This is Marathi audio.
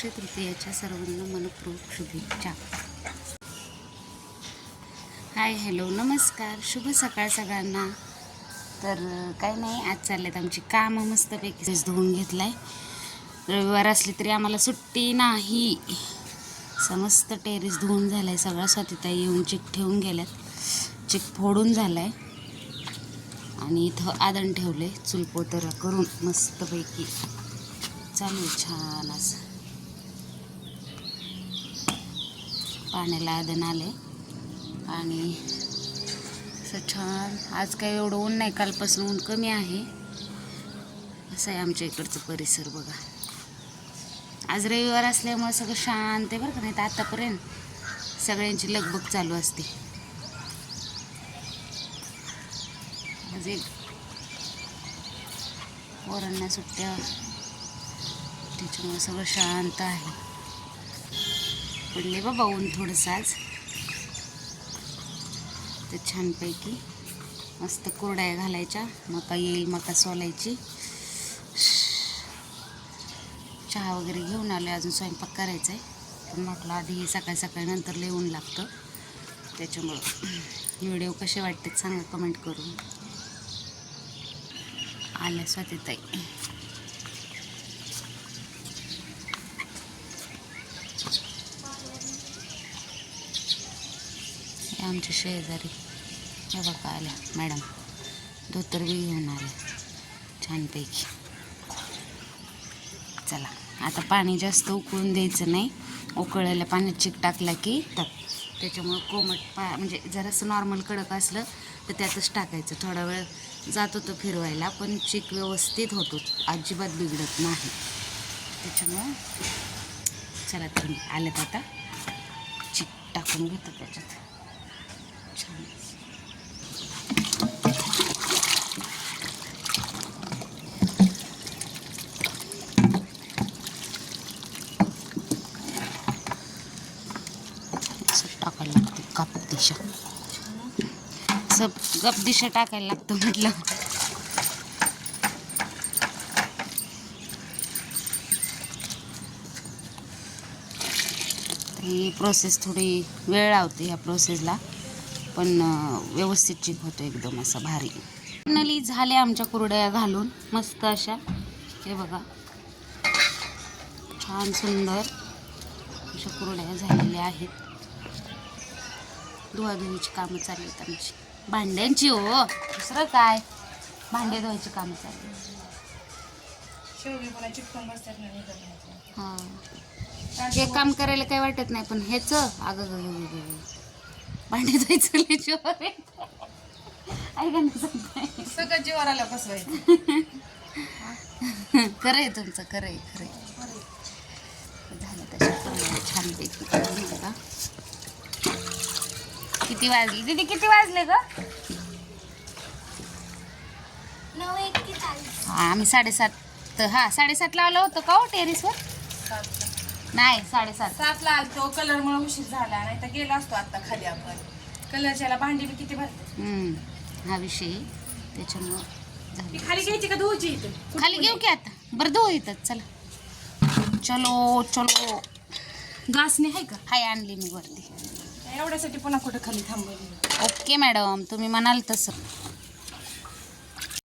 अक्षय तृतीयेच्या सर्वांना मनपूर्वक शुभेच्छा. हाय हॅलो नमस्कार, शुभ सकाळ सगळ्यांना. तर काय नाही, आज चाललेत आमची कामं मस्तपैकी. धुवून घेतलाय. रविवार असली तरी आम्हाला सुट्टी नाही. समस्त टेरेस धुवून झालाय सगळा. स्वातीताई येऊन चिक ठेवून गेल्यात. चिक फोडून झालाय आणि इथं आदण ठेवले चुलपोतर करून मस्तपैकी. चालू छान असं पाण्याला आदण आले आणि असं छान. आज काय एवढं ऊन नाही, कालपासून ऊन कमी आहे. असं आहे आमच्या इकडचं परिसर बघा. आज रविवार असल्यामुळे सगळं शांत आहे बरं का. नाही तर आतापर्यंत सगळ्यांची लगबग चालू असते. आज एक पोरांना सुट्ट्या, त्याच्यामुळे सगळं शांत आहे. पडले बाबा ऊन थोडंसं आज. तर छानपैकी मस्त कोरड्या घालायच्या. मका येईल, मका सोलायची. चहा वगैरे घेऊन आले. अजून स्वयंपाक करायचा आहे. पण म्हटलं आधी सकाळी सकाळी नंतर लय ऊन लागतं. त्याच्यामुळं व्हिडिओ कसे वाटतात सांगा कमेंट करून. आल्या स्वातीताई. हे आमचे शेजारी हे बघा आल्या मॅडम. धोतर बी घेऊन आले छानपैकी. चला आता पाणी जास्त उकळून द्यायचं नाही. उकळलेल्या पाण्यात चिक टाकला की त्याच्यामुळं कोमट म्हणजे जरासं नॉर्मल कडक असलं तर त्यातच टाकायचं. थोडा वेळ जातो तो फिरवायला, पण चिक व्यवस्थित होतो, अजिबात बिघडत नाही. त्याच्यामुळं चला तर आलेत आता. चिक टाकून घेतो त्याच्यात छान. टाकायला लागते गप दिशा. सब गप दिशा टाकायला लागतं म्हटलं. ही प्रोसेस थोडी वेळ लावते ह्या प्रोसेसला, पण व्यवस्थित चिक होतो एकदम असा भारी. फायनली झाल्या आमच्या कुरड्या घालून मस्त अशा. हे बघा छान सुंदर अशा कुरड्या झालेल्या आहेत. धुवाधुवीची कामं चालली आहेत आमची. भांड्यांची हो, दुसरं काय, भांडे धुवायची कामं चालली. हां, हे काम करायला काही वाटत नाही, पण ह्याच अगं भांडे धुवायचं लय जीवावर येतं. ऐका ना सगळं जीवावर आलं बसवायचं. खरंय तुमचं, खरंय झालं. तशा छानपैकी बघा. किती वाजले दीदी, किती वाजले ग? 9:41. आम्ही 7:30. हा 7:30 ला आलो होतो का हो टेरेसवर? नाही 7:30. 7ला आलतो. कलर मुळे उशीर झाला, नाही तर गेला असतो आता खाली. आपण कलरच्याला भांडी बी किती भरते. हा विषय त्याच्यामुळं झालं. खाली घ्यायची का धुवायची इथं? खाली घेऊ की आता. बरं धुवू येतात. चला चलो चलो. घासणी आहे का? हाय आणली मी वरती. एवढ्यासाठी पुन्हा कुठं खाली थांबवली? ओके मॅडम, तुम्ही म्हणाल तसं.